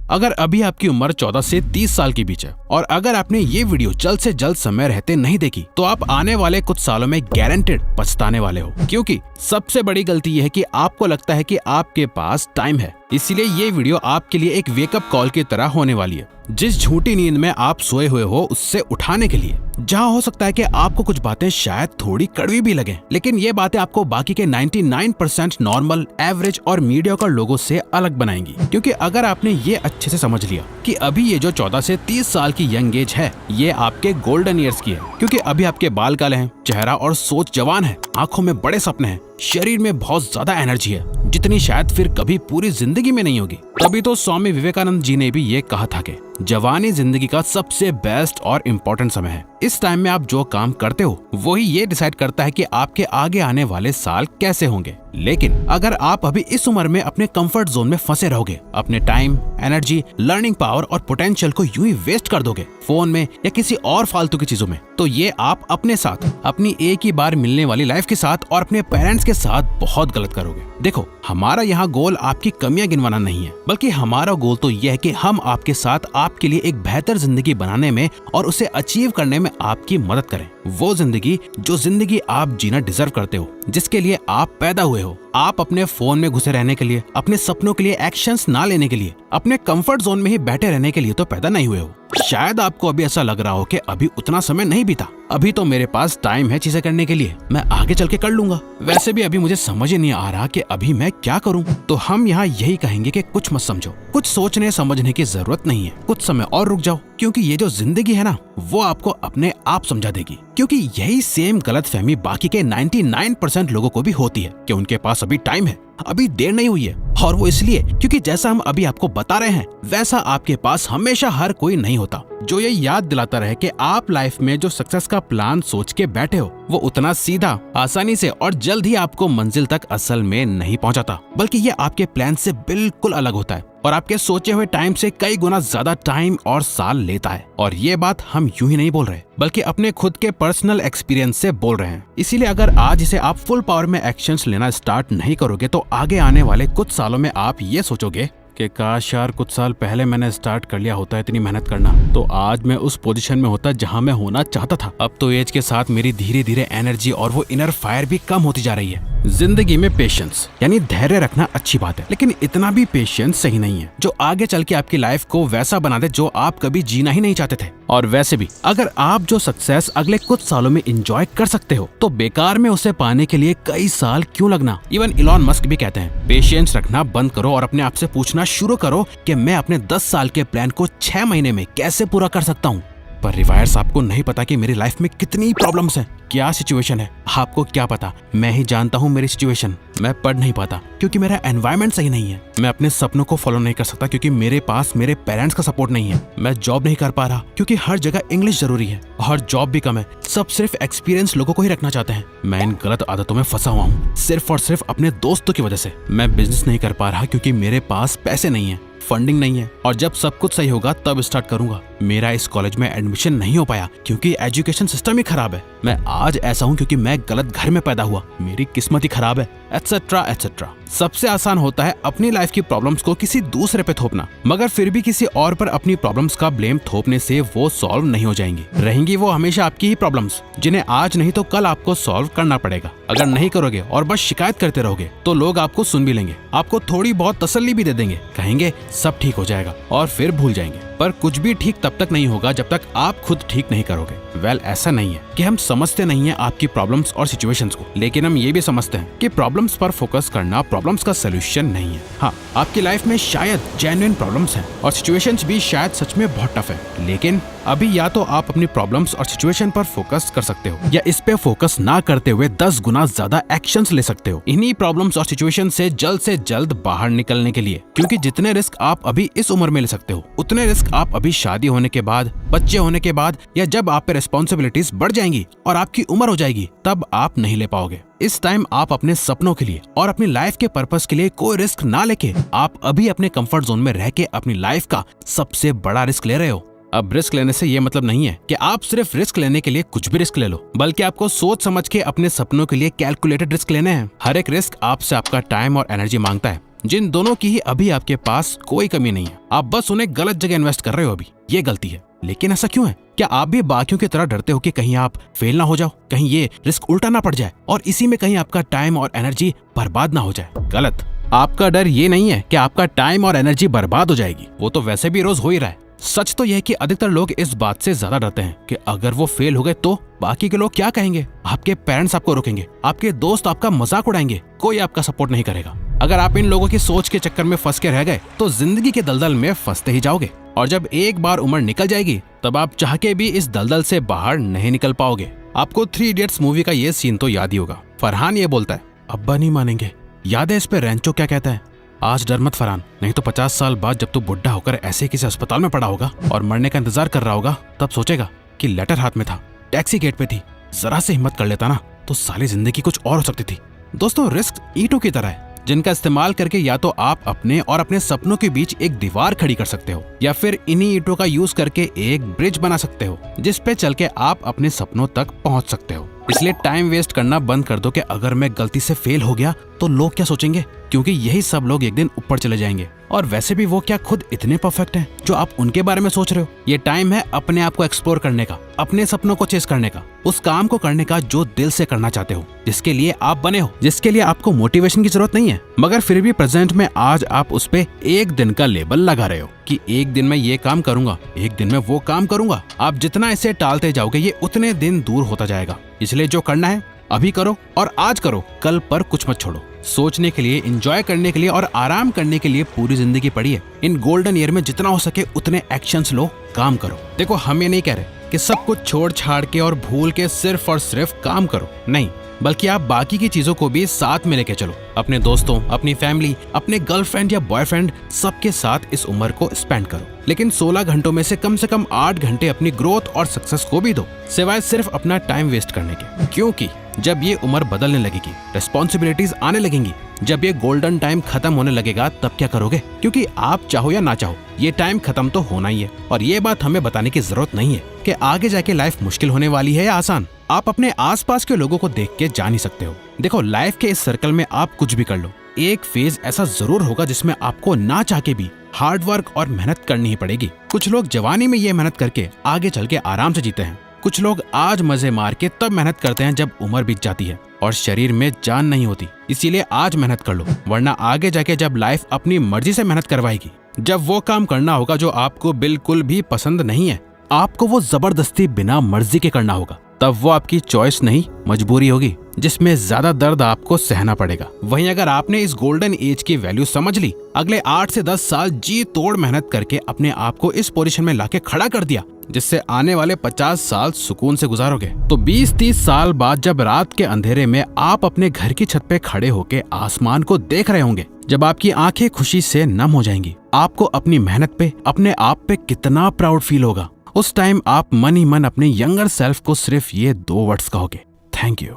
अगर अभी आपकी उम्र 14 से 30 साल के बीच है और अगर आपने ये वीडियो जल्द से जल्द समय रहते नहीं देखी तो आप आने वाले कुछ सालों में गारंटेड पछताने वाले हो, क्योंकि सबसे बड़ी गलती यह है कि आपको लगता है कि आपके पास टाइम है। इसीलिए ये वीडियो आपके लिए एक वेकअप कॉल की तरह होने वाली है, जिस झूठी नींद में आप सोए हुए हो उससे उठाने के लिए। जहाँ हो सकता है कि आपको कुछ बातें शायद थोड़ी कड़वी भी लगे, लेकिन ये बातें आपको बाकी के 99% नॉर्मल, एवरेज और मीडियोकर लोगों से अलग बनाएंगी। क्योंकि अगर आपने ये अच्छे से समझ लिया कि अभी ये जो 14 से 30 साल की यंग एज है, ये आपके गोल्डन ईयर्स की है, क्योंकि अभी आपके बाल काले हैं, चेहरा और सोच जवान है, आंखों में बड़े सपने हैं, शरीर में बहुत ज्यादा एनर्जी है, जितनी शायद फिर कभी पूरी जिंदगी में नहीं होगी। तभी तो स्वामी विवेकानंद जी ने भी ये कहा था कि जवानी जिंदगी का सबसे बेस्ट और इम्पोर्टेंट समय है। इस टाइम में आप जो काम करते हो वही ये डिसाइड करता है कि आपके आगे आने वाले साल कैसे होंगे। लेकिन अगर आप अभी इस उम्र में अपने कंफर्ट जोन में फंसे रहोगे, अपने टाइम, एनर्जी, लर्निंग पावर और पोटेंशियल को यूं ही वेस्ट कर दोगे फोन में या किसी और फालतू की चीजों में, तो ये आप अपने साथ, अपनी एक ही बार मिलने वाली लाइफ के साथ और अपने पेरेंट्स के साथ बहुत गलत करोगे। देखो, हमारा यहाँ गोल आपकी कमियां गिनवाना नहीं है, बल्कि हमारा गोल तो यह है कि हम आपके साथ आपके लिए एक बेहतर जिंदगी बनाने में और उसे अचीव करने में आपकी मदद करें। वो जिंदगी जो जिंदगी आप जीना डिजर्व करते हो, जिसके लिए आप पैदा हुए हो। आप अपने फोन में घुसे रहने के लिए, अपने सपनों के लिए एक्शंस ना लेने के लिए, अपने कंफर्ट जोन में ही बैठे रहने के लिए तो पैदा नहीं हुए हो। शायद आपको अभी ऐसा लग रहा हो कि अभी उतना समय नहीं बीता, अभी तो मेरे पास टाइम है चीजें करने के लिए, मैं आगे चल के कर लूंगा। वैसे भी अभी मुझे समझ ही नहीं आ रहा कि अभी मैं क्या करूं। तो हम यहाँ यही कहेंगे कि कुछ मत समझो, कुछ सोचने समझने की जरूरत नहीं है, कुछ समय और रुक जाओ, क्योंकि ये जो जिंदगी है ना, वो आपको अपने आप समझा देगी। क्योंकि यही सेम गलतफहमी बाकी के 99% लोगों को भी होती है कि उनके पास अभी टाइम है, अभी देर नहीं हुई है। और वो इसलिए क्योंकि जैसा हम अभी आपको बता रहे हैं वैसा आपके पास हमेशा हर कोई नहीं होता, जो ये याद दिलाता रहे कि आप लाइफ में जो सक्सेस का प्लान सोच के बैठे हो वो उतना सीधा, आसानी से और जल्द ही आपको मंजिल तक असल में नहीं पहुंचाता, बल्कि ये आपके प्लान से बिल्कुल अलग होता है और आपके सोचे हुए टाइम से कई गुना ज्यादा टाइम और साल लेता है। और ये बात हम यूं ही नहीं बोल रहे, बल्कि अपने खुद के पर्सनल एक्सपीरियंस से बोल रहे हैं। इसीलिए अगर आज इसे आप फुल पावर में एक्शंस लेना स्टार्ट नहीं करोगे तो आगे आने वाले कुछ सालों में आप ये सोचोगे कि काश यार कुछ साल पहले मैंने स्टार्ट कर लिया होता इतनी मेहनत करना, तो आज मैं उस पोजीशन में होता जहां मैं होना चाहता था। अब तो एज के साथ मेरी धीरे धीरे एनर्जी और वो इनर फायर भी कम होती जा रही है। जिंदगी में पेशेंस यानी धैर्य रखना अच्छी बात है, लेकिन इतना भी पेशेंस सही नहीं है जो आगे चल के आपकी लाइफ को वैसा बना दे जो आप कभी जीना ही नहीं चाहते थे। और वैसे भी अगर आप जो सक्सेस अगले कुछ सालों में एंजॉय कर सकते हो तो बेकार में उसे पाने के लिए कई साल क्यों लगना। इवन इलॉन मस्क भी कहते हैं पेशेंस रखना बंद करो और अपने आप से पूछना शुरू करो कि मैं अपने 10 साल के प्लान को 6 महीने में कैसे पूरा कर सकता हूँ। पर रिवायर्स, आपको नहीं पता कि मेरी लाइफ में कितनी प्रॉब्लम्स हैं, क्या सिचुएशन है। आपको क्या पता, मैं ही जानता हूँ मेरी सिचुएशन। मैं पढ़ नहीं पाता क्योंकि मेरा एनवायरनमेंट सही नहीं है, मैं अपने सपनों को फॉलो नहीं कर सकता क्योंकि मेरे पास मेरे पेरेंट्स का सपोर्ट नहीं है, मैं जॉब नहीं कर पा रहा क्योंकि हर जगह इंग्लिश जरूरी है और जॉब भी कम है, सब सिर्फ एक्सपीरियंस लोगों को ही रखना चाहते हैं। मैं इन गलत आदतों में फंसा हुआ हूँ सिर्फ और सिर्फ अपने दोस्तों की वजह से। मैं बिजनेस नहीं कर पा रहा क्योंकि मेरे पास पैसे नहीं है, फंडिंग नहीं है, और जब सब कुछ सही होगा तब स्टार्ट करूंगा। मेरा इस कॉलेज में एडमिशन नहीं हो पाया क्योंकि एजुकेशन सिस्टम ही खराब है। मैं आज ऐसा हूँ क्योंकि मैं गलत घर में पैदा हुआ, मेरी किस्मत ही खराब है, एटसेट्रा एटसेट्रा। सबसे आसान होता है अपनी लाइफ की प्रॉब्लम्स को किसी दूसरे पे थोपना, मगर फिर भी किसी और पर अपनी प्रॉब्लम्स का ब्लेम थोपने से वो सॉल्व नहीं हो जाएंगी। रहेंगी वो हमेशा आपकी ही प्रॉब्लम्स, जिन्हें आज नहीं तो कल आपको सॉल्व करना पड़ेगा। अगर नहीं करोगे और बस शिकायत करते रहोगे तो लोग आपको सुन भी लेंगे, आपको थोड़ी बहुत तसल्ली भी दे देंगे, कहेंगे सब ठीक हो जाएगा और फिर भूल जाएंगे। पर कुछ भी ठीक तब तक नहीं होगा जब तक आप खुद ठीक नहीं करोगे। वेल, ऐसा नहीं है कि हम समझते नहीं है आपकी प्रॉब्लम्स और सिचुएशंस को, लेकिन हम ये भी समझते हैं कि प्रॉब्लम्स पर फोकस करना प्रॉब्लम्स का सोल्यूशन नहीं है। हाँ, आपकी लाइफ में शायद जेन्युइन प्रॉब्लम्स हैं और सिचुएशंस भी शायद सच में बहुत टफ है, लेकिन अभी या तो आप अपनी प्रॉब्लम्स और सिचुएशन पर फोकस कर सकते हो या इस पे फोकस ना करते हुए 10 गुना ज्यादा एक्शंस ले सकते हो इन्हीं प्रॉब्लम्स और सिचुएशन से जल्द बाहर निकलने के लिए। क्योंकि जितने रिस्क आप अभी इस उम्र में ले सकते हो उतने रिस्क आप अभी शादी होने के बाद, बच्चे होने के बाद, या जब आप पे रिस्पॉन्सिबिलिटीज बढ़ जाएंगी और आपकी उम्र हो जाएगी तब आप नहीं ले पाओगे। इस टाइम आप अपने सपनों के लिए और अपनी लाइफ के पर्पस के लिए कोई रिस्क ना लेके आप अभी अपने कंफर्ट जोन में रह के अपनी लाइफ का सबसे बड़ा रिस्क ले रहे हो। अब रिस्क लेने से ये मतलब नहीं है कि आप सिर्फ रिस्क लेने के लिए कुछ भी रिस्क ले लो, बल्कि आपको सोच समझ के अपने सपनों के लिए कैलकुलेटेड रिस्क लेने हैं। हर एक रिस्क आपसे आपका टाइम और एनर्जी मांगता है, जिन दोनों की ही अभी आपके पास कोई कमी नहीं है, आप बस उन्हें गलत जगह इन्वेस्ट कर रहे हो अभी। ये गलती है। लेकिन ऐसा क्यों है? क्या आप भी बाकियों की तरह डरते हो कि कहीं आप फेल ना हो जाओ, कहीं ये रिस्क उल्टा ना पड़ जाए और इसी में कहीं आपका टाइम और एनर्जी बर्बाद ना हो जाए? गलत। आपका डर ये नहीं है कि आपका टाइम और एनर्जी बर्बाद हो जाएगी, वो तो वैसे भी रोज हो ही रहा है। सच तो यह है कि अधिकतर लोग इस बात से ज्यादा डरते हैं कि अगर वो फेल हो गए तो बाकी के लोग क्या कहेंगे। आपके पेरेंट्स आपको रोकेंगे, आपके दोस्त आपका मजाक उड़ाएंगे, कोई आपका सपोर्ट नहीं करेगा। अगर आप इन लोगों की सोच के चक्कर में फंस के रह गए तो जिंदगी के दलदल में फंसते ही जाओगे और जब एक बार उम्र निकल जाएगी तब आप चाह के भी इस दलदल से बाहर नहीं निकल पाओगे। आपको 3 इडियट्स मूवी का ये सीन तो याद ही होगा। फरहान ये बोलता है, अब्बा नहीं मानेंगे। याद है इस पे रैंचो क्या कहता है? आज डर मत फरहान, नहीं तो 50 साल बाद जब तू बुढ़ा होकर ऐसे किसी अस्पताल में पड़ा होगा और मरने का इंतजार कर रहा होगा, तब सोचेगा कि लेटर हाथ में था, टैक्सी गेट पे थी, जरा से हिम्मत कर लेता ना तो सारी जिंदगी कुछ और हो सकती थी। दोस्तों, रिस्क ईंटों की तरह है जिनका इस्तेमाल करके या तो आप अपने और अपने सपनों के बीच एक दीवार खड़ी कर सकते हो या फिर इन्हीं ईंटों का यूज करके एक ब्रिज बना सकते हो जिस पे चल के आप अपने सपनों तक पहुंच सकते हो। इसलिए टाइम वेस्ट करना बंद कर दो कि अगर मैं गलती से फेल हो गया तो लोग क्या सोचेंगे, क्योंकि यही सब लोग एक दिन ऊपर चले जाएंगे और वैसे भी वो क्या खुद इतने परफेक्ट हैं जो आप उनके बारे में सोच रहे हो। ये टाइम है अपने आप को एक्सप्लोर करने का, अपने सपनों को चेस करने का, उस काम को करने का जो दिल से करना चाहते हो, जिसके लिए आप बने हो, जिसके लिए आपको मोटिवेशन की जरूरत नहीं है, मगर फिर भी प्रेजेंट में आज आप उस पे एक दिन का लेबल लगा रहे हो कि एक दिन में ये काम करूंगा, एक दिन में वो काम करूंगा। आप जितना इसे टालते जाओगे ये उतने दिन दूर होता जाएगा। इसलिए जो करना है अभी करो और आज करो, कल पर कुछ मत छोड़ो। सोचने के लिए, एंजॉय करने के लिए और आराम करने के लिए पूरी जिंदगी पड़ी है। इन गोल्डन ईयर में जितना हो सके उतने एक्शंस लो, काम करो। देखो, हम ये नहीं कह रहे कि सब कुछ छोड़ छाड़ के और भूल के सिर्फ और सिर्फ काम करो, नहीं, बल्कि आप बाकी की चीजों को भी साथ में लेके चलो। अपने दोस्तों, अपनी फैमिली, अपने गर्लफ्रेंड या बॉयफ्रेंड, सबके साथ इस उम्र को स्पेंड करो। लेकिन 16 घंटों में से कम 8 घंटे अपनी ग्रोथ और सक्सेस को भी दो, सिवाय सिर्फ अपना टाइम वेस्ट करने के। क्योंकि जब ये उम्र बदलने लगेगी, रिस्पॉन्सिबिलिटीज आने लगेंगी, जब ये गोल्डन टाइम खत्म होने लगेगा, तब क्या करोगे? क्योंकि आप चाहो या ना चाहो ये टाइम खत्म तो होना ही है। और ये बात हमें बताने की जरूरत नहीं है कि आगे जाके लाइफ मुश्किल होने वाली है या आसान। आप अपने आसपास के लोगों को देख के जान ही सकते हो। देखो, लाइफ के इस सर्कल में आप कुछ भी कर लो, एक फेज ऐसा जरूर होगा जिसमें आपको ना चाह के भी हार्ड वर्क और मेहनत करनी ही पड़ेगी। कुछ लोग जवानी में ये मेहनत करके आगे चल के आराम से जीते हैं, कुछ लोग आज मजे मार के तब मेहनत करते हैं जब उम्र बीत जाती है और शरीर में जान नहीं होती। इसीलिए आज मेहनत कर लो, वरना आगे जाके जब लाइफ अपनी मर्जी से मेहनत करवाएगी, जब वो काम करना होगा जो आपको बिल्कुल भी पसंद नहीं है, आपको वो जबरदस्ती बिना मर्जी के करना होगा, तब वो आपकी चॉइस नहीं मजबूरी होगी, जिसमें ज्यादा दर्द आपको सहना पड़ेगा। वहीं अगर आपने इस गोल्डन एज की वैल्यू समझ ली, अगले 8 से 10 साल जी तोड़ मेहनत करके अपने आप को इस पोजीशन में लाके खड़ा कर दिया जिससे आने वाले 50 साल सुकून से गुजारोगे, तो 20-30 साल बाद जब रात के अंधेरे में आप अपने घर की छत पे खड़े होके आसमान को देख रहे होंगे, जब आपकी आंखें खुशी से नम हो जाएंगी, आपको अपनी मेहनत पे, अपने आप पे कितना प्राउड फील होगा। उस टाइम आप मन ही मन अपने यंगर सेल्फ को सिर्फ ये 2 वर्ड्स कहोगे, थैंक यू।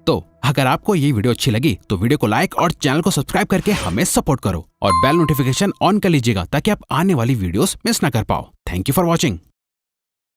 तो अगर आपको ये वीडियो अच्छी लगी तो वीडियो को लाइक और चैनल को सब्सक्राइब करके हमें सपोर्ट करो और बेल नोटिफिकेशन ऑन कर लीजिएगा ताकि आप आने वाली वीडियोस मिस ना कर पाओ। Thank you for watching.